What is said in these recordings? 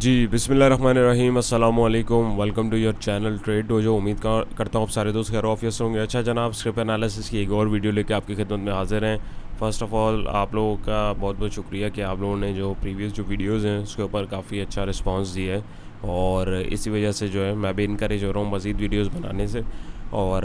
जी बिस्मिल्लाहिर्रहमानिर्रहीम अस्सलामुअलैकुम। Welcome to your channel Trade Dojo. करता हूँ आप सारे दोस्त खैर ऑफिस होंगे। अच्छा जनाब, स्क्रिप्ट एनालिसिस की एक और वीडियो लेके आपकी खिदमत में हाजिर हैं। फ़र्स्ट ऑफ़ ऑल आप लोगों का बहुत बहुत शुक्रिया कि आप लोगों ने जो प्रीवियस जो वीडियोज़ हैं उसके ऊपर काफ़ी अच्छा रिस्पांस दिया है, और इसी वजह से जो है मैं भी इनकरेज हो रहा हूँ मज़ीद वीडियोज़ बनाने से। और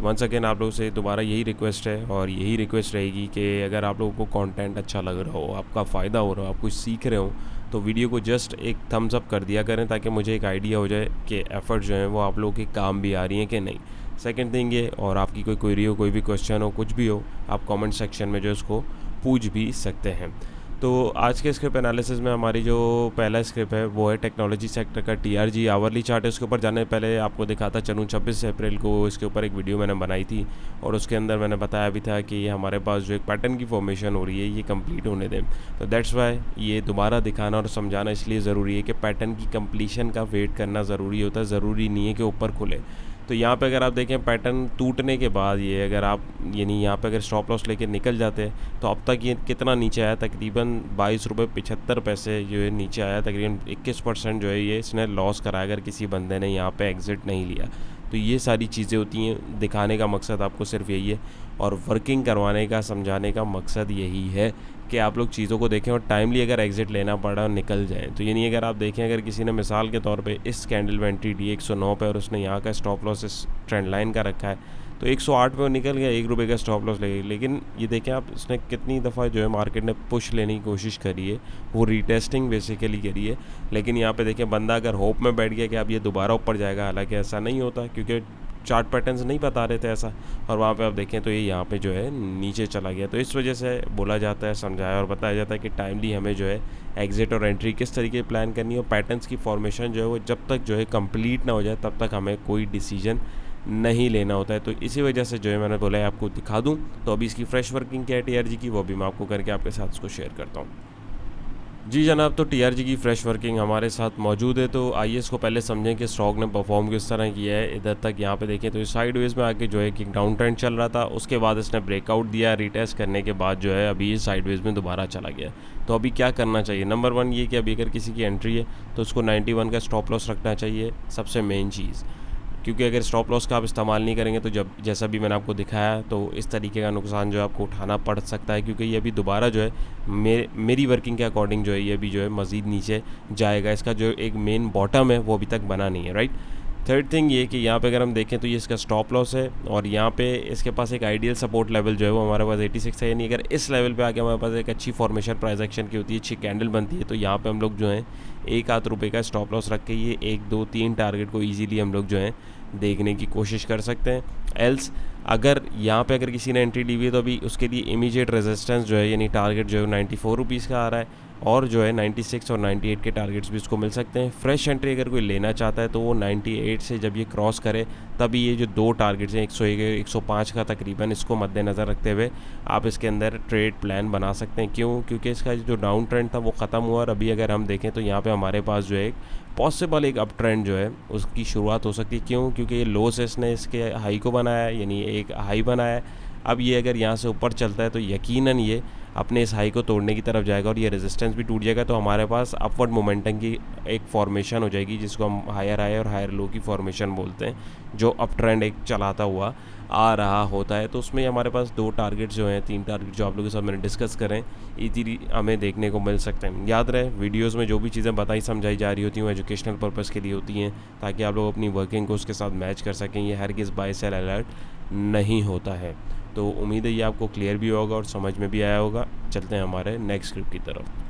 वंस अगेन आप लोगों से दोबारा यही रिक्वेस्ट है, और यही रिक्वेस्ट रहेगी कि अगर आप लोगों को कंटेंट अच्छा लग रहा हो, आपका फ़ायदा हो रहा हो, आप कुछ सीख रहे हो, तो वीडियो को जस्ट एक थम्स अप कर दिया करें, ताकि मुझे एक आइडिया हो जाए कि एफ़र्ट जो हैं वो आप लोगों के काम भी आ रही हैं कि नहीं। सेकंड थिंग ये, और आपकी कोई क्वेरी हो, कोई भी क्वेश्चन हो, कुछ भी हो, आप कमेंट सेक्शन में जो इसको पूछ भी सकते हैं। तो आज के स्क्रिप्ट एनालिसिस में हमारी जो पहला स्क्रिप्ट है वो है टेक्नोलॉजी सेक्टर का टीआरजी आवरली चार्ट है। उसके ऊपर जाने पहले आपको दिखाता चलूँ, 26 अप्रैल को इसके ऊपर एक वीडियो मैंने बनाई थी, और उसके अंदर मैंने बताया भी था कि ये हमारे पास जो एक पैटर्न की फॉर्मेशन हो रही है ये कंप्लीट होने दें। तो दैट्स वाई ये दोबारा दिखाना और समझाना इसलिए ज़रूरी है कि पैटर्न की कंप्लीशन का वेट करना ज़रूरी होता है, ज़रूरी नहीं है कि ऊपर खुले। तो यहाँ पे अगर आप देखें पैटर्न टूटने के बाद ये अगर आप यानी यहाँ पे अगर स्टॉप लॉस लेके निकल जाते हैं, तो अब तक ये कितना नीचे आया, तकरीबन 22 रुपये 75 पैसे जो है नीचे आया, तकरीबन 21% जो है ये इसने लॉस करा अगर किसी बंदे ने यहाँ पे एग्ज़िट नहीं लिया। तो ये सारी चीज़ें होती हैं, दिखाने का मकसद आपको सिर्फ यही है, और वर्किंग करवाने का, समझाने का मकसद यही है कि आप लोग चीज़ों को देखें और टाइमली अगर एग्ज़िट लेना पड़ा निकल जाएँ। तो ये नहीं, अगर आप देखें अगर किसी ने मिसाल के तौर पे इस कैंडल में एंट्री दी 109 पे, और उसने यहाँ का स्टॉप लॉस इस ट्रेंड लाइन का रखा है, तो 108 पे वो निकल गया, 1 रुपये का स्टॉप लॉस लेगा। लेकिन ये देखें आप, इसने कितनी दफ़ा जो है मार्केट ने पुश लेने की कोशिश करी है, वो रीटेस्टिंग बेसिकली करी है। लेकिन यहाँ पे देखें बंदा अगर होप में बैठ गया कि अब ये दोबारा ऊपर जाएगा, हालांकि ऐसा नहीं होता, क्योंकि चार्ट पैटर्न्स नहीं बता रहे थे ऐसा, और वहाँ पे आप देखें तो ये यहाँ पे जो है नीचे चला गया। तो इस वजह से बोला जाता है, समझाया और बताया जाता है कि टाइमली हमें जो है एग्ज़िट और एंट्री किस तरीके प्लान करनी है, और पैटर्न्स की फॉर्मेशन जो है वो जब तक जो है कंप्लीट ना हो जाए तब तक हमें कोई डिसीजन नहीं लेना होता है। तो इसी वजह से जो है मैंने बोला है आपको दिखा दूँ। तो अभी इसकी फ्रेश वर्किंग क्या है टीआरजी की, वो भी मैं आपको करके आपके साथ उसको शेयर करता हूँ। जी जनाब, तो टीआरजी की फ्रेश वर्किंग हमारे साथ मौजूद है। तो आइए इसको पहले समझें कि स्टॉक ने परफॉर्म किस तरह किया है। इधर तक यहाँ पे देखें तो ये साइडवेज में आके जो है कि डाउन ट्रेंड चल रहा था, उसके बाद इसने ब्रेकआउट दिया, रीटेस्ट करने के बाद जो है अभी ये साइडवेज में दोबारा चला गया। तो अभी क्या करना चाहिए? नंबर 1 ये कि अभी अगर किसी की एंट्री है तो उसको 91 का स्टॉप लॉस रखना चाहिए, सबसे मेन चीज़। क्योंकि अगर स्टॉप लॉस का आप इस्तेमाल नहीं करेंगे तो जब जैसा भी मैंने आपको दिखाया, तो इस तरीके का नुकसान जो है आपको उठाना पड़ सकता है, क्योंकि ये अभी दोबारा जो है मेरी वर्किंग के अकॉर्डिंग जो है ये अभी जो है मज़ीद नीचे जाएगा। इसका जो एक मेन बॉटम है वो अभी तक बना नहीं है, राइट। थर्ड थिंग ये कि यहाँ पे अगर हम देखें तो ये इसका स्टॉप लॉस है, और यहाँ पे इसके पास एक आइडियल सपोर्ट लेवल जो है वो हमारे पास 86 है। यानी अगर इस लेवल पे आके हमारे पास एक अच्छी फॉर्मेशन प्राइस एक्शन की होती है, अच्छी कैंडल बनती है, तो यहाँ पे हम लोग जो है 1 आध रुपये का स्टॉप लॉस रख के ये 1 2 3 टारगेट को ईजीली हम लोग जो है देखने की कोशिश कर सकते हैं। एल्स अगर यहाँ पे अगर किसी ने एंट्री ली हुई है तो अभी उसके लिए इमीडिएट रेजिस्टेंस जो है यानी टारगेट जो है 94 रुपीज़ का आ रहा है, और जो है 96 और 98 के टारगेट्स भी उसको मिल सकते हैं। फ्रेश एंट्री अगर कोई लेना चाहता है तो वो 98 से जब ये क्रॉस करे तभी ये जो 2 टारगेट्स हैं 101 105 का तकरीबन, इसको मद्देनज़र रखते हुए आप इसके अंदर ट्रेड प्लान बना सकते हैं। क्यों? क्योंकि इसका जो डाउन ट्रेंड था वो ख़त्म हुआ, और अभी अगर हम देखें तो यहाँ पे हमारे पास जो है एक पॉसिबल एक अप ट्रेंड जो है उसकी शुरुआत हो सकती है। क्यों? क्योंकि ये लो से इसने इसके हाई को बनाया है, यानी एक हाई बनाया है। अब ये अगर यहाँ से ऊपर चलता है तो यकीनन ये अपने इस हाई को तोड़ने की तरफ जाएगा, और ये रेजिस्टेंस भी टूट जाएगा, तो हमारे पास अपवर्ड मोमेंटम की एक फॉर्मेशन हो जाएगी, जिसको हम हायर हाई और हायर लो की फॉर्मेशन बोलते हैं, जो अप ट्रेंड एक चलाता हुआ आ रहा होता है। तो उसमें हमारे पास 2 टारगेट जो हैं, 3 टारगेट जो आप लोगों के साथ मैंने डिस्कस करें, इजीली हमें देखने को मिल सकते हैं। याद रहे वीडियोज़ में जो भी चीज़ें बताई समझाई जा रही होती हैं वो एजुकेशनल पर्पज़ के लिए होती हैं, ताकि आप लोग अपनी वर्किंग को उसके साथ मैच कर सकें। ये हरगिज़ बाय सेल अलर्ट नहीं होता है। तो उम्मीद है ये आपको क्लियर भी होगा और समझ में भी आया होगा। चलते हैं हमारे नेक्स्ट स्क्रिप्ट की तरफ।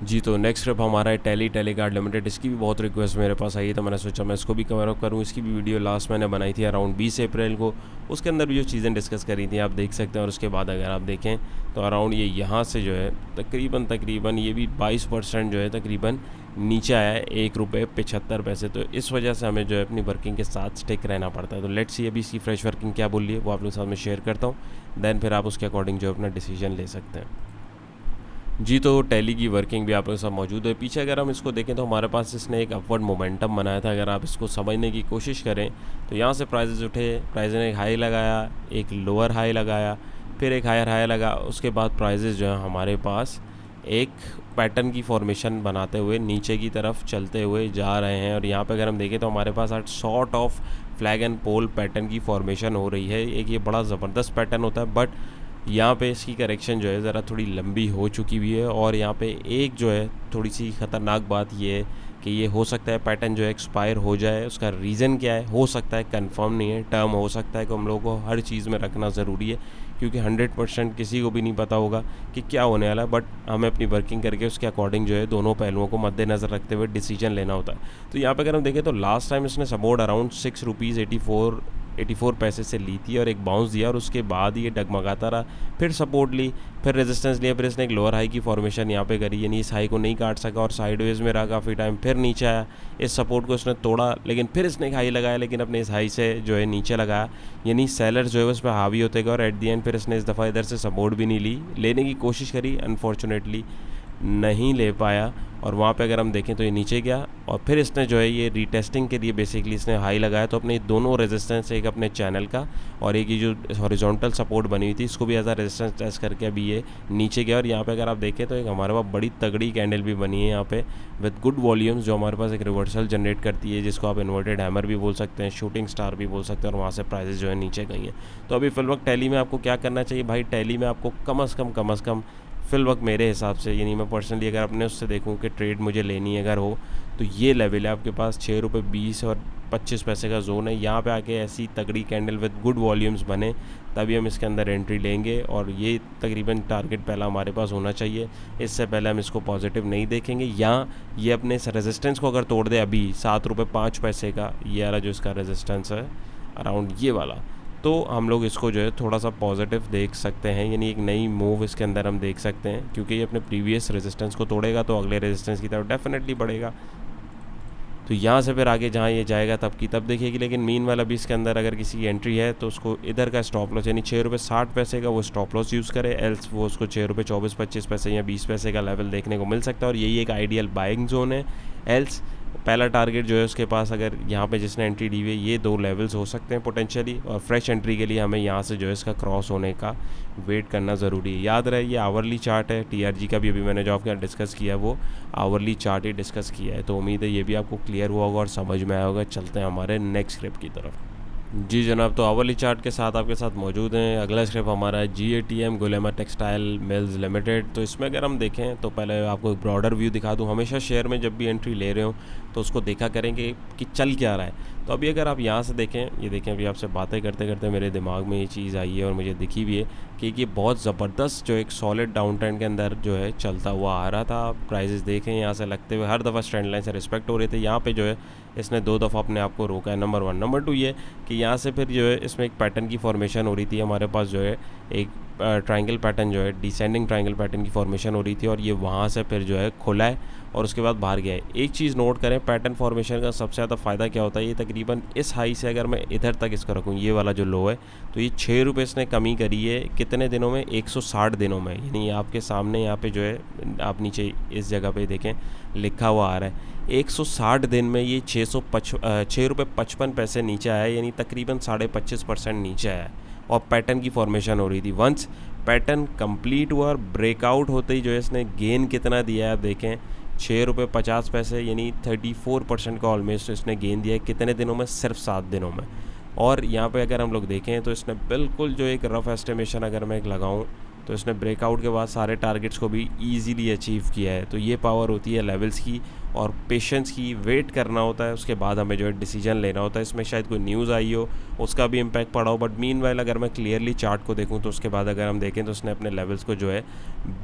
जी, तो नेक्स्ट स्क्रिप्ट हमारा है टेलीगार्ड लिमिटेड। इसकी भी बहुत रिक्वेस्ट मेरे पास आई है, तो मैंने सोचा मैं इसको भी कवर अप करूँ। इसकी भी वीडियो लास्ट मैंने बनाई थी अराउंड 20 अप्रैल को, उसके अंदर भी जो चीज़ें डिस्कस करी थी आप देख सकते हैं। और उसके बाद अगर आप देखें तो अराउंड ये यहाँ से जो है तकरीबन ये भी 22% जो है तकरीबन नीचे आया है, 1 रुपये 75 पैसे। तो इस वजह से हमें जो है अपनी वर्किंग के साथ स्टिक रहना पड़ता है। तो लेट्स सी अभी इसकी फ्रेश वर्किंग क्या बोल रही है वो आप लोगों के साथ में शेयर करता हूँ, देन फिर आप उसके अकॉर्डिंग जो है अपना डिसीजन ले सकते हैं। जी, तो टैली की वर्किंग भी आप लोगों के साथ मौजूद है। पीछे अगर हम इसको देखें तो हमारे पास इसने एक अपवर्ड मोमेंटम बनाया था। अगर आप इसको समझने की कोशिश करें तो यहाँ से प्राइजेज़ उठे, प्राइस ने एक हाई लगाया, एक लोअर हाई लगाया, फिर एक हायर हाई लगा, उसके बाद प्राइजेज़ जो है हमारे पास एक पैटर्न की फॉर्मेशन बनाते हुए नीचे की तरफ चलते हुए जा रहे हैं। और यहाँ पे अगर हम देखें तो हमारे पास आज sort of flag and pole pattern की फॉर्मेशन हो रही है। एक ये बड़ा ज़बरदस्त पैटर्न होता है, बट यहाँ पे इसकी करेक्शन जो है ज़रा थोड़ी लंबी हो चुकी हुई है। और यहाँ पे एक जो है थोड़ी सी ख़तरनाक बात ये है कि ये हो सकता है पैटर्न जो है एक्सपायर हो जाए। उसका रीज़न क्या है, हो सकता है, कंफर्म नहीं है, टर्म हो सकता है कि हम लोगों को हर चीज़ में रखना ज़रूरी है, क्योंकि 100% किसी को भी नहीं पता होगा कि क्या होने वाला है। बट हमें अपनी वर्किंग करके उसके अकॉर्डिंग जो है दोनों पहलुओं को मद्देनज़र रखते हुए डिसीजन लेना होता है। तो यहाँ पे अगर हम देखें तो लास्ट टाइम इसने सपोर्ट अराउंड 6 रुपीज़ 84 पैसे से ली थी और एक बाउंस दिया, और उसके बाद ये डगमगाता रहा, फिर सपोर्ट ली, फिर रेजिस्टेंस लिया, फिर इसने एक लोअर हाई की फॉर्मेशन यहाँ पे करी, यानी इस हाई को नहीं काट सका और साइडवेज में रहा काफ़ी टाइम, फिर नीचे आया, इस सपोर्ट को इसने तोड़ा, लेकिन फिर इसने एक हाई लगाया, लेकिन अपने इस हाई से जो है नीचे लगाया, यानी सेलर जो है उस पर हावी होते गए और एट दी एंड फिर इसने इस दफ़ा इधर से सपोर्ट भी नहीं ली, लेने की कोशिश करी, अनफॉर्चुनेटली नहीं ले पाया। और वहाँ पे अगर हम देखें तो ये नीचे गया और फिर इसने जो है ये रीटेस्टिंग के लिए बेसिकली इसने हाई लगाया। तो अपने दोनों रेजिस्टेंस, एक अपने चैनल का और एक ये जो हॉरिजॉन्टल सपोर्ट बनी हुई थी, इसको भी एज आ रेजिस्टेंस टेस्ट करके अभी ये नीचे गया। और यहाँ पे अगर आप देखें तो एक हमारे पास बड़ी तगड़ी कैंडल भी बनी है यहाँ पे विद गुड वॉल्यूम्स, जो हमारे पास एक रिवर्सल जनरेट करती है, जिसको आप इन्वर्टेड हैमर भी बोल सकते हैं, शूटिंग स्टार भी बोल सकते हैं। और वहाँ से प्राइजेस जो है नीचे गई हैं। तो अभी फिल वक्त टैली में आपको क्या करना चाहिए भाई, टैली में आपको कम अज़ कम फिल वक्त मेरे हिसाब से, यानी मैं पर्सनली अगर अपने उससे देखूं कि ट्रेड मुझे लेनी है अगर हो, तो ये लेवल है आपके पास 6 रुपये 20 और 25 पैसे का जोन है। यहाँ पे आके ऐसी तगड़ी कैंडल विद गुड वॉल्यूम्स बने तभी हम इसके अंदर एंट्री लेंगे, और ये तकरीबन टारगेट पहला हमारे पास होना चाहिए। इससे पहले हम इसको पॉजिटिव नहीं देखेंगे। या ये अपने इस रेजिस्टेंस को अगर तोड़ दे अभी 7 रुपये 5 पैसे का, ये वाला जो इसका रेजिस्टेंस है अराउंड ये वाला, तो हम लोग इसको जो है थोड़ा सा पॉजिटिव देख सकते हैं, यानी एक नई मूव इसके अंदर हम देख सकते हैं, क्योंकि ये अपने प्रीवियस रेजिस्टेंस को तोड़ेगा तो अगले रेजिस्टेंस की तरफ डेफिनेटली बढ़ेगा। तो यहाँ से फिर आगे जहाँ ये जाएगा तब की तब देखिएगी। लेकिन मीन वाला भी इसके अंदर अगर किसी की एंट्री है तो उसको इधर का स्टॉप लॉस, यानी 6 रुपये 60 पैसे का वो स्टॉप लॉस यूज़ करे, एल्स वो उसको 6 रुपये 24-25 पैसे या 20 पैसे का लेवल देखने को मिल सकता है। और यही एक आइडियल बाइंग जोन है। एल्स पहला टारगेट जो है उसके पास, अगर यहाँ पे जिसने एंट्री ली हुई है, ये 2 लेवल्स हो सकते हैं पोटेंशियली, और फ्रेश एंट्री के लिए हमें यहाँ से जो है इसका क्रॉस होने का वेट करना ज़रूरी है। याद रहे ये आवरली चार्ट है, टीआरजी का भी अभी मैंने जो आपके यहाँ डिस्कस किया है वो आवरली चार्ट ही डिस्कस किया है। तो उम्मीद है ये भी आपको क्लियर हुआ होगा और समझ में आया होगा। चलते हैं हमारे नेक्स्ट स्क्रिप्ट की तरफ। जी जनाब, तो आवरली चार्ट के साथ आपके साथ मौजूद हैं। अगला स्क्रिप्ट हमारा है GATM गुलेमा टेक्सटाइल मिल्स लिमिटेड। तो इसमें अगर हम देखें तो पहले आपको एक ब्रॉडर व्यू दिखा दूं। हमेशा शेयर में जब भी एंट्री ले रहे हो तो उसको देखा करेंगे कि चल क्या रहा है। तो अभी अगर आप यहाँ से देखें, ये देखें अभी आपसे बातें करते करते मेरे दिमाग में ये चीज़ आई है और मुझे दिखी भी है कि ये बहुत ज़बरदस्त जो एक सॉलिड डाउन ट्रेंड के अंदर जो है चलता हुआ आ रहा था। प्राइजेस देखें यहाँ से लगते हुए हर दफ़ा ट्रेंड लाइन से रिस्पेक्ट हो रहे थे। यहाँ पे जो है इसने 2 दफ़ा अपने आप को रोका है, नंबर 1। नंबर 2 ये कि यहाँ से फिर जो है इसमें एक पैटर्न की फॉर्मेशन हो रही थी। हमारे पास जो है एक ट्रायंगल पैटर्न जो है डिसेंडिंग ट्रायंगल पैटर्न की फॉर्मेशन हो रही थी, और ये वहाँ से फिर जो है खुला है और उसके बाद बाहर गया है। एक चीज़ नोट करें, पैटर्न फॉर्मेशन का सबसे ज़्यादा फ़ायदा क्या होता है, ये तकरीबन इस हाई से अगर मैं इधर तक इसको रखूँ, ये वाला जो लो है, तो ये 6 रुपये इसने कमी करी है कितने दिनों में, 160 दिनों में। यानी आपके सामने यहाँ पे जो है आप नीचे इस जगह पे देखें लिखा हुआ आ रहा है 160 दिन में ये 6 रुपये 55 पैसे नीचे आया, यानी तकरीबन 25.5% नीचे आया है और पैटर्न की फॉर्मेशन हो रही थी। वंस पैटर्न कंप्लीट हुआ और ब्रेकआउट होते ही जो है इसने गेन कितना दिया है आप देखें, 6 रुपये 50 पैसे, यानी 34% का ऑलमोस्ट इसने गेन दिया है। कितने दिनों में, सिर्फ 7 दिनों में। और यहाँ पे अगर हम लोग देखें तो इसने बिल्कुल जो एक रफ़ एस्टिमेशन अगर मैं एक लगाऊँ तो इसने ब्रेकआउट के बाद सारे टारगेट्स को भी ईजीली अचीव किया है। तो ये पावर होती है लेवल्स की और पेशेंस की। वेट करना होता है, उसके बाद हमें जो है डिसीजन लेना होता है। इसमें शायद कोई न्यूज़ आई हो, उसका भी इम्पैक्ट पड़ा हो, बट मीनवाइल अगर मैं क्लियरली चार्ट को देखूं तो उसके बाद अगर हम देखें तो उसने अपने लेवल्स को जो है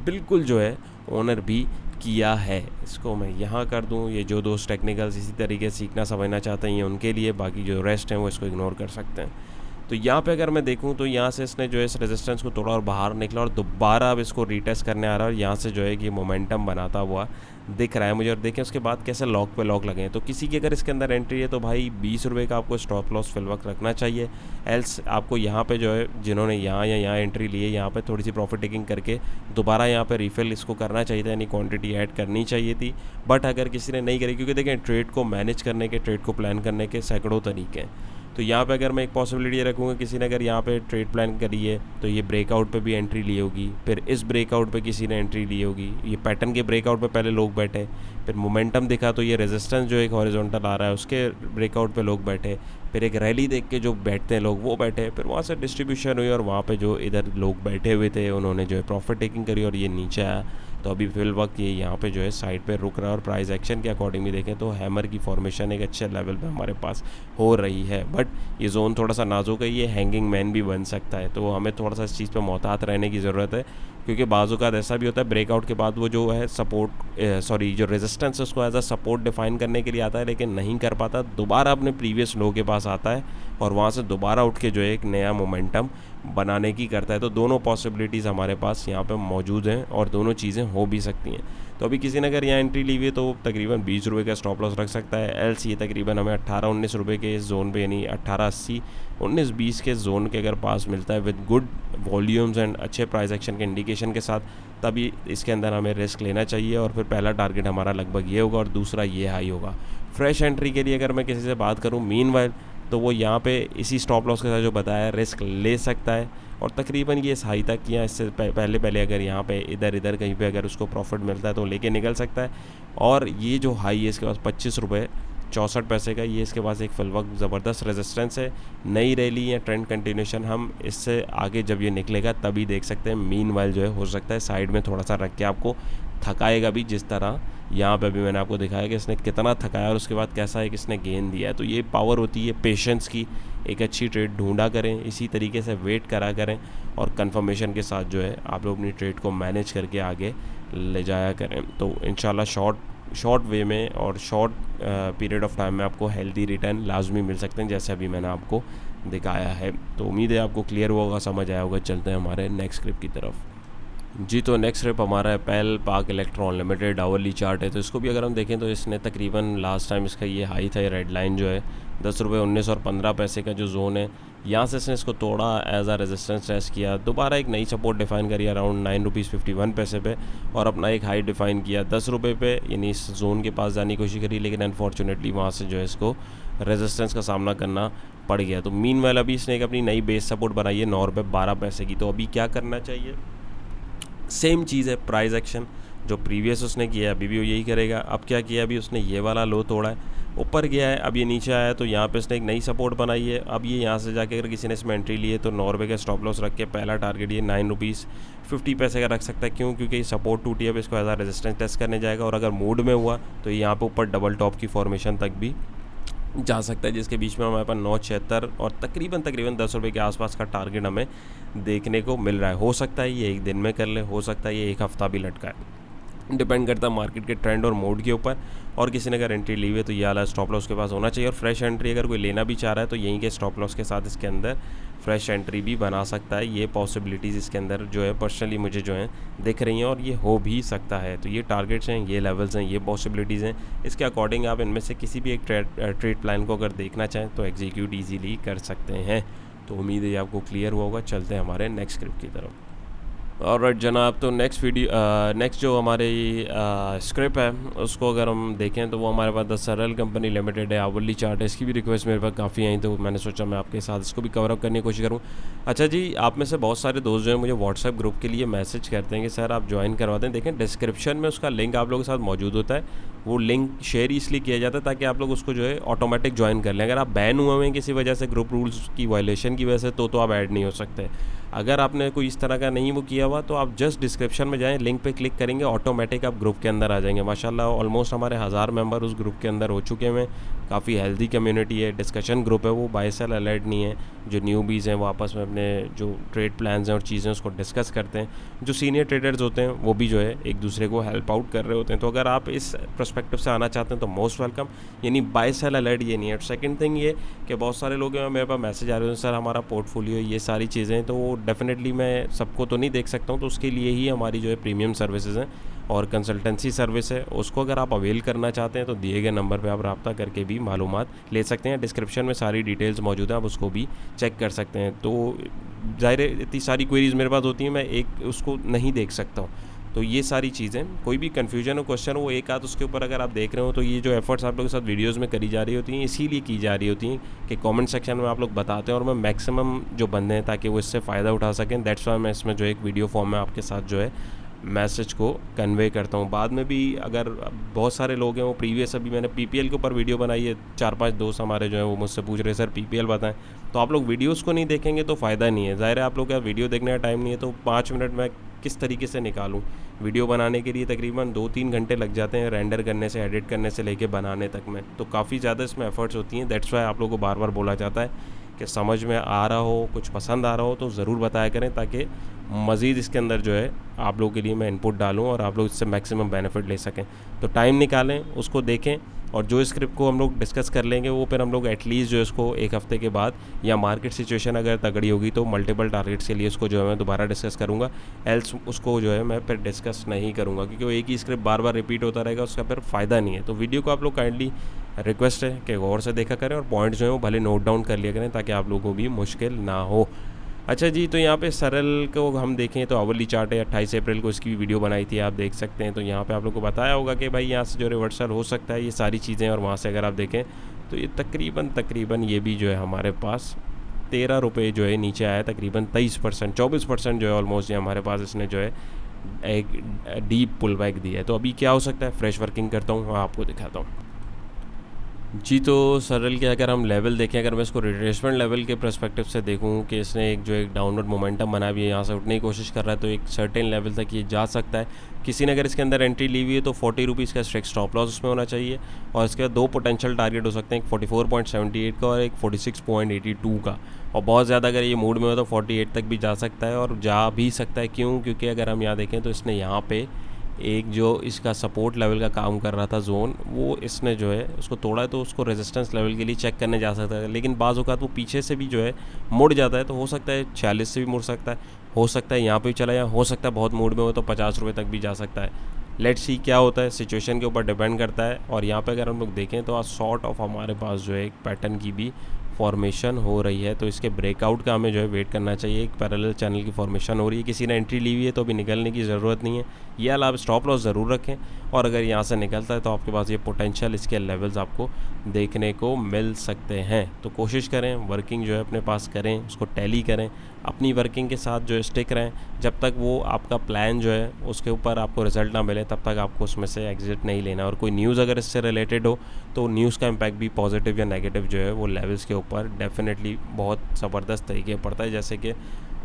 बिल्कुल जो है ऑनर भी किया है। इसको मैं यहाँ कर दूँ, ये जो दोस्त टेक्निकल्स इसी तरीके से सीखना समझना चाहते हैं उनके लिए, बाकी जो रेस्ट हैं वो इसको इग्नोर कर सकते हैं। तो यहाँ पे अगर मैं देखूँ तो यहाँ से इसने जो है इस रेजिस्टेंस को तोड़ा और बाहर निकला और दोबारा अब इसको रीटेस्ट करने आ रहा है, और यहाँ से जो है कि मोमेंटम बनाता हुआ दिख रहा है मुझे। और देखें उसके बाद कैसे लॉक पे लॉक लगे हैं। तो किसी की अगर इसके अंदर एंट्री है तो भाई 20 रुपये का आपको स्टॉप लॉस फिल वक्त रखना चाहिए। एल्स आपको यहाँ पे जो है जिन्होंने यहाँ या यहाँ एंट्री ली है, यहाँ पे थोड़ी सी प्रॉफिट टेकिंग करके दोबारा यहाँ पे रिफिल इसको करना चाहिए था, यानी क्वांटिटी ऐड करनी चाहिए थी। बट अगर किसी ने नहीं करी, क्योंकि देखें ट्रेड को मैनेज करने के, ट्रेड को प्लान करने के सैकड़ों तरीके हैं। तो यहाँ पे अगर मैं एक पॉसिबिलिटी रखूँगा, किसी ने अगर यहाँ पे ट्रेड प्लान करी है तो ये ब्रेकआउट पे भी एंट्री ली होगी, फिर इस ब्रेकआउट पे किसी ने एंट्री ली होगी, ये पैटर्न के ब्रेकआउट पे पहले लोग बैठे, फिर मोमेंटम दिखा तो ये रेजिस्टेंस जो एक हॉरिजॉन्टल आ रहा है उसके ब्रेकआउट पे लोग बैठे, फिर एक रैली देख के जो बैठते हैं लोग वो बैठे, फिर वहाँ से डिस्ट्रीब्यूशन हुई और वहाँ पे जो इधर लोग बैठे हुए थे उन्होंने जो है प्रॉफिट टेकिंग करी और ये नीचे आया। तो अभी फिल वक्त ये यहाँ पे जो है साइड पे रुक रहा है और प्राइस एक्शन के अकॉर्डिंग भी देखें तो हैमर की फॉर्मेशन एक अच्छे लेवल पे हमारे पास हो रही है। बट ये जोन थोड़ा सा नाजुक है, ये हैंगिंग मैन भी बन सकता है, तो हमें थोड़ा सा इस चीज़ पे मोहतात रहने की ज़रूरत है, क्योंकि बाज़ औक़ात ऐसा भी होता है ब्रेकआउट के बाद वो जो है जो रेजिस्टेंस है उसको एज अ सपोर्ट डिफाइन करने के लिए आता है, लेकिन नहीं कर पाता, दोबारा अपने प्रीवियस लो के पास आता है और वहाँ से दोबारा उठ के जो है एक नया मोमेंटम बनाने की करता है। तो दोनों पॉसिबिलिटीज़ हमारे पास यहाँ पे मौजूद हैं और दोनों चीज़ें हो भी सकती हैं। तो अभी किसी ने अगर यहाँ एंट्री ली हुई है तो तकरीबन 20 रुपये का स्टॉप लॉस रख सकता है। एल्स ये तकरीबन हमें 18-19 रुपये के इस जोन पे, यानी 1880 19-20 के जोन के अगर पास मिलता है विद गुड वॉल्यूम्स एंड अच्छे प्राइस एक्शन के इंडिकेशन के साथ, तभी इसके अंदर हमें रिस्क लेना चाहिए। और फिर पहला टारगेट हमारा लगभग ये होगा और दूसरा ये हाई होगा। फ्रेश एंट्री के लिए अगर मैं किसी से बात करूँ मीनवाइल, तो वो यहाँ पे इसी स्टॉप लॉस के साथ जो बताया रिस्क ले सकता है और तकरीबन ये इस हाई तक या इससे पहले अगर यहाँ पे इधर कहीं पे अगर उसको प्रॉफिट मिलता है तो लेके निकल सकता है। और ये जो हाई है इसके पास 25 रुपये 64 पैसे का, ये इसके पास एक फिलवक्त ज़बरदस्त रेजिस्टेंस है। नई रैली या ट्रेंड कंटिन्यूशन हम इससे आगे जब ये निकलेगा तभी देख सकते हैं। मीनवाइल जो है हो सकता है साइड में थोड़ा सा रख के आपको थकाएगा भी, जिस तरह यहाँ पे भी मैंने आपको दिखाया कि इसने कितना थकाया और उसके बाद कैसा है कि इसने गेन दिया है। तो ये पावर होती है पेशेंस की। एक अच्छी ट्रेड ढूंढा करें, इसी तरीके से वेट करा करें और कंफर्मेशन के साथ जो है आप लोग अपनी ट्रेड को मैनेज करके आगे ले जाया करें। तो इंशाल्लाह शॉर्ट वे में और शॉर्ट पीरियड ऑफ टाइम में आपको हेल्दी रिटर्न लाजमी मिल सकते हैं, जैसे अभी मैंने आपको दिखाया है। तो उम्मीद है आपको क्लियर हुआ होगा, समझ आया होगा। चलते हैं हमारे नेक्स्ट स्क्रिप्ट की तरफ। जी, तो नेक्स्ट स्क्रिप्ट हमारा है पेल पाक इलेक्ट्रॉन लिमिटेड। आवरली चार्ट है, तो इसको भी अगर हम देखें तो इसने तकरीबन लास्ट टाइम इसका ये हाई था, ये रेड लाइन जो है 10 रुपये 19 और 15 पैसे का जो जोन है, यहाँ से इसने इसको तोड़ा, एज अ रेजिस्टेंस टेस्ट किया, दोबारा एक नई सपोर्ट डिफाइन करी अराउंड 9 रुपीज़ 51 पैसे पे और अपना एक हाई डिफाइन किया 10 रुपये पे, यानी इस जोन के पास जाने की कोशिश करी, लेकिन अनफॉर्चुनेटली वहाँ से जो है इसको रेजिस्टेंस का सामना करना पड़ गया। तो मीनवाइल अभी इसने एक अपनी नई बेस सपोर्ट बनाई है 9 रुपये 12 पैसे की। तो अभी क्या करना चाहिए, सेम चीज़ है, प्राइस एक्शन जो प्रीवियस उसने किया है अभी भी वो यही करेगा। अब क्या किया, अभी उसने ये वाला लो तोड़ा है, ऊपर गया है, अब ये नीचे आया है, तो यहाँ पे इसने एक नई सपोर्ट बनाई है। अब ये यहाँ से जाके अगर किसी ने इसमें एंट्री ली है तो 9 रुपये का स्टॉप लॉस रख के पहला टारगेट ये 9 रुपीज़ 50 पैसे का रख सकता है। क्यों, क्योंकि ये सपोर्ट टूटी है, अब इसको एज आ रेजिस्टेंस टेस्ट करने जाएगा और अगर मूड में हुआ तो यहाँ पे ऊपर डबल टॉप की फॉर्मेशन तक भी जा सकता है, जिसके बीच में हमारे पास 976 और तकरीबन 10 रुपये के आसपास का टारगेट हमें देखने को मिल रहा है। हो सकता है ये एक दिन में कर ले, हो सकता है ये एक हफ़्ता भी लटका है, डिपेंड करता है मार्केट के ट्रेंड और मोड के ऊपर। और किसी ने अगर एंट्री ली हुई है तो ये वाला स्टॉप लॉस के पास होना चाहिए। और फ्रेश एंट्री अगर कोई लेना भी चाह रहा है तो यहीं के स्टॉप लॉस के साथ इसके अंदर फ्रेश एंट्री भी बना सकता है। ये पॉसिबिलिटीज़ इसके अंदर जो है पर्सनली मुझे जो है दिख रही हैं और ये हो भी सकता है। तो ये टारगेट्स हैं, ये लेवल्स हैं, ये पॉसिबिलिटीज़ हैं। इसके अकॉर्डिंग आप इनमें से किसी भी एक ट्रेड प्लान को अगर देखना चाहें तो एग्जीक्यूट ईजीली कर सकते हैं। तो उम्मीद है आपको क्लियर हुआ होगा। चलते हैं हमारे नेक्स्ट स्क्रिप्ट की तरफ। ऑलराइट जनाब, तो नेक्स्ट जो हमारी स्क्रिप्ट है उसको अगर हम देखें तो वो हमारे पास द सरल कंपनी लिमिटेड है। आवरली चार्ट है, इसकी भी रिक्वेस्ट मेरे पास काफ़ी आई, तो मैंने सोचा मैं आपके साथ इसको भी कवर अप करने की कोशिश करूँ। अच्छा जी, आप में से बहुत सारे दोस्त जो हैं मुझे व्हाट्सएप ग्रुप के लिए मैसेज करते हैं कि सर आप ज्वाइन करवा दें। देखें डिस्क्रिप्शन में उसका लिंक आप लोगों के साथ मौजूद होता है। वो लिंक शेयर इसलिए किया जाता है ताकि आप लोग उसको जो है ऑटोमेटिक ज्वाइन कर लें। अगर आप बैन हुए हैं किसी वजह से, ग्रुप रूल्स की वायलेशन की वजह से, तो आप ऐड नहीं हो सकते। अगर आपने कोई इस तरह का नहीं वो किया हुआ तो आप जस्ट डिस्क्रिप्शन में जाएं, लिंक पे क्लिक करेंगे, ऑटोमेटिक आप ग्रुप के अंदर आ जाएंगे। माशाल्लाह ऑलमोस्ट हमारे 1000 मेंबर उस ग्रुप के अंदर हो चुके हैं। काफ़ी हेल्दी कम्युनिटी है, डिस्कशन ग्रुप है, वो बाय सेल अलर्ट नहीं है। जो न्यूबीज़ हैं वो आपस में अपने जो ट्रेड प्लान्स हैं और चीज़ें उसको डिस्कस करते हैं। जो सीनियर ट्रेडर्स होते हैं वो भी जो है एक दूसरे को हेल्प आउट कर रहे होते हैं। तो अगर आप इस पर्सपेक्टिव से आना चाहते हैं तो मोस्ट वेलकम, यानी बाय सेल अलर्ट ये नहीं है। सेकंड थिंग ये कि बहुत सारे लोग हैं मेरे पास मैसेज आ रहे हैं सर हमारा पोर्टफोलियो ये सारी चीज़ें, तो वो डेफिनेटली मैं सबको तो नहीं देख सकता हूँ, तो उसके लिए ही हमारी जो है प्रीमियम सर्विसेज हैं और कंसल्टेंसी सर्विस है। उसको अगर आप अवेल करना चाहते हैं तो दिए गए नंबर पे आप रब्ता करके भी मालूमात ले सकते हैं। डिस्क्रिप्शन में सारी डिटेल्स मौजूद है, आप उसको भी चेक कर सकते हैं। तो ज़ाहिर है इतनी सारी क्वेरीज़ मेरे पास होती हैं, मैं एक उसको नहीं देख सकता हूँ। तो ये सारी चीज़ें, कोई भी कन्फ्यूजन हो, क्वेश्चन हो, वो एक आध उसके ऊपर अगर आप देख रहे हो तो ये जो एफर्ट्स आप लोगों के साथ वीडियोज़ में करी जा रही होती हैं इसीलिए की जा रही होती हैं कि कमेंट सेक्शन में आप लोग बताते हैं और मैं मैक्सिमम जो बंदे हैं ताकि वो इससे फ़ायदा उठा सकें, दैट्स वाई मैं इसमें जो एक वीडियो फॉर्म में आपके साथ जो है मैसेज को कन्वे करता हूँ। बाद में भी अगर बहुत सारे लोग हैं वो प्रीवियस, अभी मैंने पीपीएल के ऊपर वीडियो बनाई है, 4-5 दोस्त हमारे जो हैं वो मुझसे पूछ रहे हैं सर पीपीएल बताएं, तो आप लोग वीडियोस को नहीं देखेंगे तो फ़ायदा नहीं है। ज़ाहिर है आप लोग का वीडियो देखने का टाइम नहीं है तो 5 मिनट में किस तरीके से निकालूँ। वीडियो बनाने के लिए तकरीबन 2-3 घंटे लग जाते हैं, रेंडर करने से, एडिट करने से लेके बनाने तक में, तो काफ़ी ज़्यादा इसमें एफर्ट्स होती हैं। दैट्स वाई आप लोगों को बार बार बोला जाता है कि समझ में आ रहा हो, कुछ पसंद आ रहा हो तो ज़रूर बताया करें ताकि मज़ीद इसके अंदर जो है आप लोगों के लिए मैं इनपुट डालूं और आप लोग इससे मैक्सिमम बेनिफिट ले सकें। तो टाइम निकालें, उसको देखें और जो स्क्रिप्ट को हम लोग डिस्कस कर लेंगे वो फिर हम लोग एटलीस्ट जो इसको एक हफ़्ते के बाद, या मार्केट सिचुएशन अगर तगड़ी होगी तो मल्टीपल टारगेट्स के लिए उसको जो है मैं दोबारा डिस्कस करूँगा, एल्स उसको जो है मैं फिर डिस्कस नहीं करूँगा क्योंकि वो एक ही स्क्रिप्ट बार बार रिपीट होता रहेगा, उसका फिर फ़ायदा नहीं है। तो वीडियो को आप लोग काइंडली रिक्वेस्ट है कि गौर से देखा करें और पॉइंट जो है वो भले नोट डाउन कर लिया करें ताकि आप लोगों को भी मुश्किल ना हो। अच्छा जी, तो यहाँ पे सरल को हम देखें तो आवली चार्ट है, 28 अप्रैल को इसकी भी वीडियो बनाई थी, आप देख सकते हैं। तो यहाँ पे आप लोग को बताया होगा कि भाई यहाँ से जो रिवर्सल हो सकता है, ये सारी चीज़ें, और वहाँ से अगर आप देखें तो ये तकरीबन ये भी जो है हमारे पास 13 रुपये जो है नीचे आया, तकरीबन 23%, 24% जो है ऑलमोस्ट ये हमारे पास इसने जो है एक डीप पुल बैक दिया है। तो अभी क्या हो सकता है, फ्रेश वर्किंग करता हूँ, आपको दिखाता हूँ जी। तो सरल के अगर हम लेवल देखें, अगर मैं इसको रिट्रेसमेंट लेवल के पर्सपेक्टिव से देखूं कि इसने एक जो एक डाउनवर्ड मोमेंटम बना भी है, यहाँ से उठने की कोशिश कर रहा है, तो एक सर्टेन लेवल तक ये जा सकता है। किसी ने अगर इसके अंदर एंट्री ली हुई है तो 40 रुपीज़ का स्ट्रिक्ट स्टॉप लॉस उसमें होना चाहिए और इसके बाद 2 पोटेंशियल टारगेट हो सकते हैं, एक 44.78 का और एक 46.82 का। और बहुत ज़्यादा अगर ये मूड में हो तो 48 तक भी जा सकता है और जा भी सकता है। क्यों? क्योंकि अगर हम यहाँ देखें तो इसने यहाँ पे एक जो इसका सपोर्ट लेवल का काम कर रहा था जोन, वो इसने जो है उसको तोड़ा है, तो उसको रेजिस्टेंस लेवल के लिए चेक करने जा सकता है। लेकिन बाज़ औक़ात वो पीछे से भी जो है मुड़ जाता है, तो हो सकता है 46 से भी मुड़ सकता है, हो सकता है यहाँ पे भी चला जाए, हो सकता है बहुत मूड में हो तो 50 रुपये तक भी जा सकता है। लेट्स सी क्या होता है, सिचुएशन के ऊपर डिपेंड करता है। और यहाँ पे अगर हम लोग देखें तो आज सॉर्ट ऑफ हमारे पास जो है एक पैटर्न की भी फॉर्मेशन हो रही है, तो इसके ब्रेकआउट का हमें जो है वेट करना चाहिए। एक पैरेलल चैनल की फॉर्मेशन हो रही है, किसी ने एंट्री ली हुई है तो अभी निकलने की ज़रूरत नहीं है। ये वाला आप स्टॉप लॉस ज़रूर रखें और अगर यहाँ से निकलता है तो आपके पास ये पोटेंशियल इसके लेवल्स आपको देखने को मिल सकते हैं। तो कोशिश करें, वर्किंग जो है अपने पास करें, उसको टैली करें, अपनी वर्किंग के साथ जो है स्टिक रहें। जब तक वो आपका प्लान जो है उसके ऊपर आपको रिजल्ट ना मिले तब तक आपको उसमें से एग्जिट नहीं लेना। और कोई न्यूज़ अगर इससे रिलेटेड हो तो न्यूज़ का इम्पैक्ट भी पॉजिटिव या नेगेटिव जो है वो लेवल्स के ऊपर डेफिनेटली बहुत ज़बरदस्त तरीके पड़ता है। जैसे कि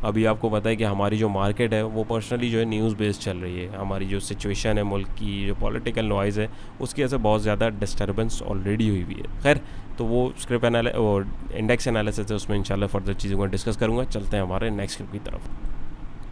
अभी आपको पता है कि हमारी जो मार्केट है वो पर्सनली जो है न्यूज़ बेस्ड चल रही है। हमारी जो सिचुएशन है, मुल्क की जो पॉलिटिकल नॉइज़ है, उसकी वजह से बहुत ज़्यादा डिस्टर्बेंस ऑलरेडी हुई हुई है। खैर, तो वो स्क्रिप्ट और इंडेक्स एनालिसिस है, उसमें इंशाल्लाह फर्दर चीज़ों को डिस्कस करूँगा। चलते हैं हमारे नेक्स्ट स्क्रिप्ट की तरफ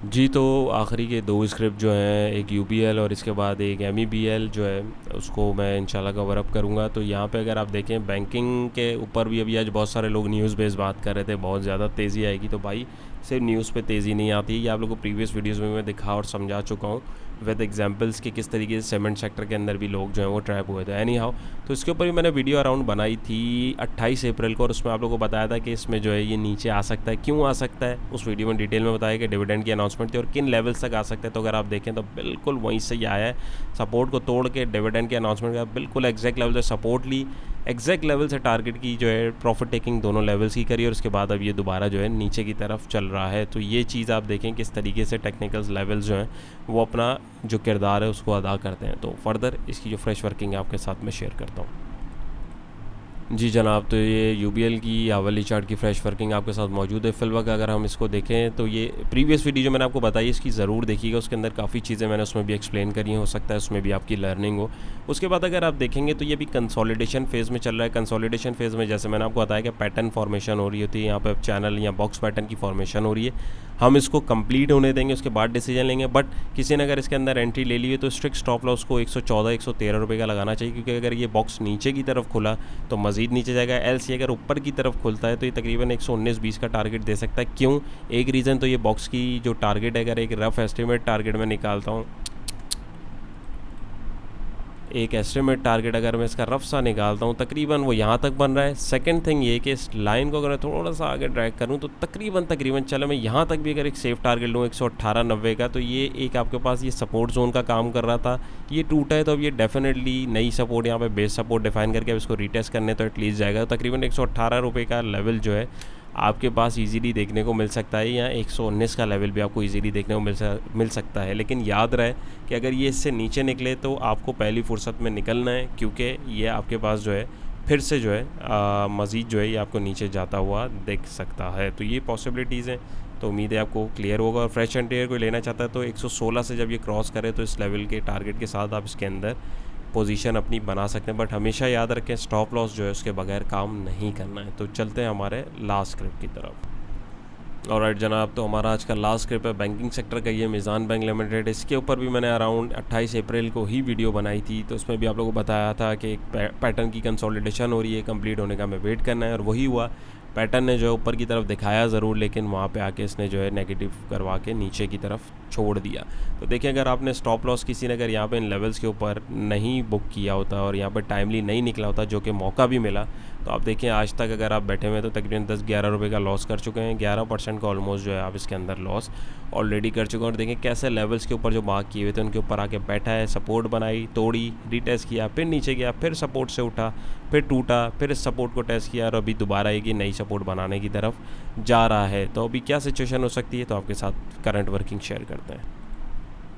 जी। तो आखिरी के 2 स्क्रिप्ट जो हैं, एक यूबीएल और इसके बाद एक एमईबीएल जो है, उसको मैं इंशाल्लाह कवर अप करूँगा। तो यहाँ पे अगर आप देखें बैंकिंग के ऊपर भी अभी आज बहुत सारे लोग न्यूज़ बेस्ड बात कर रहे थे, बहुत ज़्यादा तेज़ी आएगी। तो भाई सिर्फ न्यूज़ पे तेज़ी नहीं आती है, ये आप लोगों को प्रीवियस वीडियोज़ में मैं दिखा और समझा चुका हूँ विद एग्जांपल्स कि किस तरीके से सीमेंट सेक्टर के अंदर भी लोग जो हैं वो ट्रैप हुए थे। एनी हाउ, तो इसके ऊपर भी मैंने वीडियो अराउंड बनाई थी 28 अप्रैल को और उसमें आप लोगों को बताया था कि इसमें जो है ये नीचे आ सकता है। क्यों आ सकता है, उस वीडियो में डिटेल में बताया कि डिविडेंड की अनाउंसमेंट थी और किन लेवल्स तक आ सकता है। तो अगर आप देखें तो बिल्कुल वहीं से ही आया है, सपोर्ट को तोड़ के डिविडेंड की अनाउंसमेंट का बिल्कुल एग्जैक्ट लेवल से सपोर्ट ली, एग्जैक्ट लेवल से टारगेट की जो है प्रॉफिट टेकिंग दोनों लेवल्स की करी और उसके बाद अब ये दोबारा जो है नीचे की तरफ चल रहा है। तो ये चीज़ आप देखें किस तरीके से टेक्निकल लेवल्स जो हैं वो अपना जो किरदार है उसको अदा करते हैं। तो फर्दर इसकी जो फ्रेश वर्किंग है आपके साथ में शेयर करता हूँ जी जनाब। तो ये यूबीएल की आवली चार्ट की फ्रेश वर्किंग आपके साथ मौजूद है। फिल वक्त अगर हम इसको देखें तो ये प्रीवियस वीडियो जो मैंने आपको बताई इसकी ज़रूर देखिएगा, उसके अंदर काफ़ी चीज़ें मैंने उसमें भी एक्सप्लेन करी हैं, हो सकता है उसमें भी आपकी लर्निंग हो। उसके बाद अगर आप देखेंगे तो ये भी कंसोलिडेशन फेज़ में चल रहा है। कंसोलिडेशन फेज़ में जैसे मैंने आपको बताया कि पैटर्न फॉर्मेशन हो रही होती है, यहाँ पर चैनल या बॉक्स पैटर्न की फॉर्मेशन हो रही है। हम इसको कंप्लीट होने देंगे, उसके बाद डिसीजन लेंगे। बट किसी ने अगर इसके अंदर एंट्री ले ली है तो स्ट्रिक्ट स्टॉप लॉस को 114-113 रुपये का लगाना चाहिए, क्योंकि अगर ये बॉक्स नीचे की तरफ खुला तो मज़ीद नीचे जाएगा। एल्स ये अगर ऊपर की तरफ खुलता है तो ये तकरीबन 119-20 का टारगेट दे सकता है। क्यों? एक रीज़न तो ये बॉक्स की जो टारगेट है, अगर एक रफ़ एस्टिमेट टारगेट में निकालता हूँ एक एस्टिमेट टारगेट अगर मैं इसका रफ सा निकालता हूँ, तकरीबन वो यहाँ तक बन रहा है। सेकंड थिंग ये कि इस लाइन को अगर मैं थोड़ा सा आगे ड्रैग करूँ तो तकरीबन चलो मैं यहाँ तक भी अगर एक सेफ टारगेट लूँ 118.90 का, तो ये एक आपके पास ये सपोर्ट जोन का काम कर रहा था, ये टूटा है। तो अब ये डेफिनेटली नई सपोर्ट यहाँ पे बेस सपोर्ट डिफाइन करके अब इसको रीटेस्ट करने तो एटलीस्ट जाएगा। तो तकरीबन 118 रुपये का लेवल जो है आपके पास इजीली देखने को मिल सकता है, या 119 का लेवल भी आपको इजीली देखने को मिल सकता है। लेकिन याद रहे कि अगर ये इससे नीचे निकले तो आपको पहली फुर्सत में निकलना है, क्योंकि ये आपके पास जो है फिर से जो है मज़ीद जो है ये आपको नीचे जाता हुआ दिख सकता है। तो ये पॉसिबिलिटीज़ हैं। तो उम्मीद है आपको क्लियर होगा। और फ्रेश एंट्री कोई लेना चाहता है तो 116 से जब ये क्रॉस करे तो इस लेवल के टारगेट के साथ आप इसके अंदर पोजीशन अपनी बना सकते हैं। बट हमेशा याद रखें स्टॉप लॉस जो है उसके बगैर काम नहीं करना है। तो चलते हैं हमारे लास्ट स्क्रिप्ट की तरफ। और राइट जनाब, तो हमारा आज का लास्ट स्क्रिप्ट है बैंकिंग सेक्टर का, ये मीज़ान बैंक लिमिटेड। इसके ऊपर भी मैंने अराउंड 28 अप्रैल को ही वीडियो बनाई थी। तो उसमें भी आप लोगों को बताया था कि एक पैटर्न की कंसोलिडेशन हो रही है, कंप्लीट होने का हमें वेट करना है। और वही हुआ, पैटर्न ने जो है ऊपर की तरफ दिखाया ज़रूर, लेकिन वहाँ पे आके इसने जो है नेगेटिव करवा के नीचे की तरफ छोड़ दिया। तो देखिए, अगर आपने स्टॉप लॉस किसी ने अगर यहाँ पे इन लेवल्स के ऊपर नहीं बुक किया होता और यहाँ पे टाइमली नहीं निकला होता, जो कि मौका भी मिला, तो आप देखिए आज तक अगर आप बैठे हुए तो तकरीबन 10-11 रुपये का लॉस कर चुके हैं। 11% का ऑलमोस्ट जो है आप इसके अंदर लॉस ऑलरेडी कर चुके हैं। और देखिए कैसे लेवल्स के ऊपर जो मार्क किए हुए थे उनके ऊपर आके बैठा है, सपोर्ट बनाई, तोड़ी, रीटेस्ट किया, फिर नीचे गया, फिर सपोर्ट से उठा, फिर टूटा, फिर इस सपोर्ट को टेस्ट किया और अभी दोबारा एक नई सपोर्ट बनाने की तरफ जा रहा है। तो अभी क्या सिचुएशन हो सकती है, तो आपके साथ करंट वर्किंग शेयर करते हैं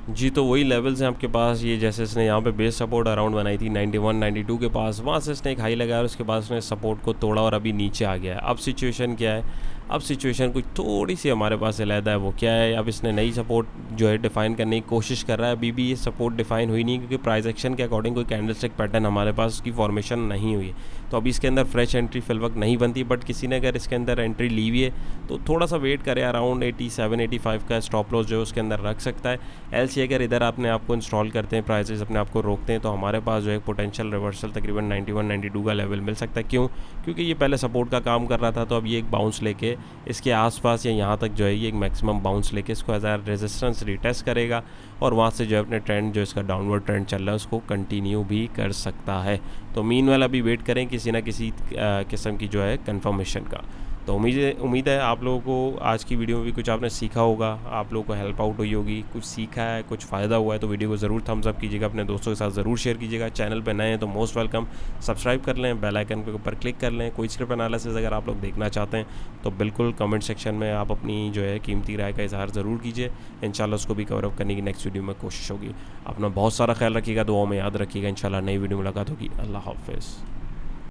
जी। तो वही लेवल्स हैं आपके पास, ये जैसे इसने यहाँ पे बेस सपोर्ट अराउंड बनाई थी 91-92 के पास, वहाँ से इसने एक हाई लगाया और उसके बाद उसने सपोर्ट को तोड़ा और अभी नीचे आ गया है। अब सिचुएशन क्या है, अब सिचुएशन कुछ थोड़ी सी हमारे पास अलहदा है। वो क्या है, अब इसने नई सपोर्ट जो है डिफ़ाइन करने की कोशिश कर रहा है। अभी भी ये सपोर्ट डिफ़ाइन हुई नहीं, क्योंकि प्राइस एक्शन के अकॉर्डिंग कोई कैंडलस्टिक पैटर्न हमारे पास उसकी फॉर्मेशन नहीं हुई है। तो अभी इसके अंदर फ्रेश एंट्री फिल वक्त नहीं बनती। बट किसी ने अगर इसके अंदर एंट्री ली हुई है तो थोड़ा सा वेट करे, अराउंड 87-85 का स्टॉप लॉस जो है उसके अंदर रख सकता है। एल्स अगर इधर आपने आपको इंस्टॉल करते हैं, प्राइसेस अपने आप को रोकते हैं, तो हमारे पास जो है पोटेंशियल रिवर्सल तकरीबन 91-92 का लेवल मिल सकता है। क्यों? क्योंकि ये पहले सपोर्ट का काम कर रहा था, तो अब ये एक बाउंस लेके इसके आसपास या यहाँ तक जो है ये एक मैक्सिमम बाउंस लेके इसको एज आ रेजिस्टेंस रीटेस्ट करेगा और वहाँ से जो है अपने ट्रेंड जो इसका डाउनवर्ड ट्रेंड चल रहा है उसको कंटिन्यू भी कर सकता है। तो मीनवाइल अभी वेट करें किसी ना किसी किस्म की जो है कंफर्मेशन का। तो उम्मीद है आप लोगों को आज की वीडियो में भी कुछ आपने सीखा होगा, आप लोगों को हेल्प आउट हुई होगी, कुछ सीखा है, कुछ फ़ायदा हुआ है। तो वीडियो को ज़रूर थम्स अप कीजिएगा, अपने दोस्तों के साथ ज़रूर शेयर कीजिएगा। चैनल पे नए हैं तो मोस्ट वेलकम, सब्सक्राइब कर लें, बेल आइकन के ऊपर क्लिक कर लें। कोई स्क्रिप्ट एनालिसिस अगर आप लोग देखना चाहते हैं तो बिल्कुल कमेंट सेक्शन में आप अपनी जो है कीमती राय का इजहार ज़रूर कीजिए। इंशाल्लाह उसको भी कवर अप करने की नेक्स्ट वीडियो में कोशिश होगी। अपना बहुत सारा ख्याल रखिएगा, दुआओं में याद रखिएगा। इंशाल्लाह नई वीडियो मुलाकात होगी। अल्लाह हाफ़िज़।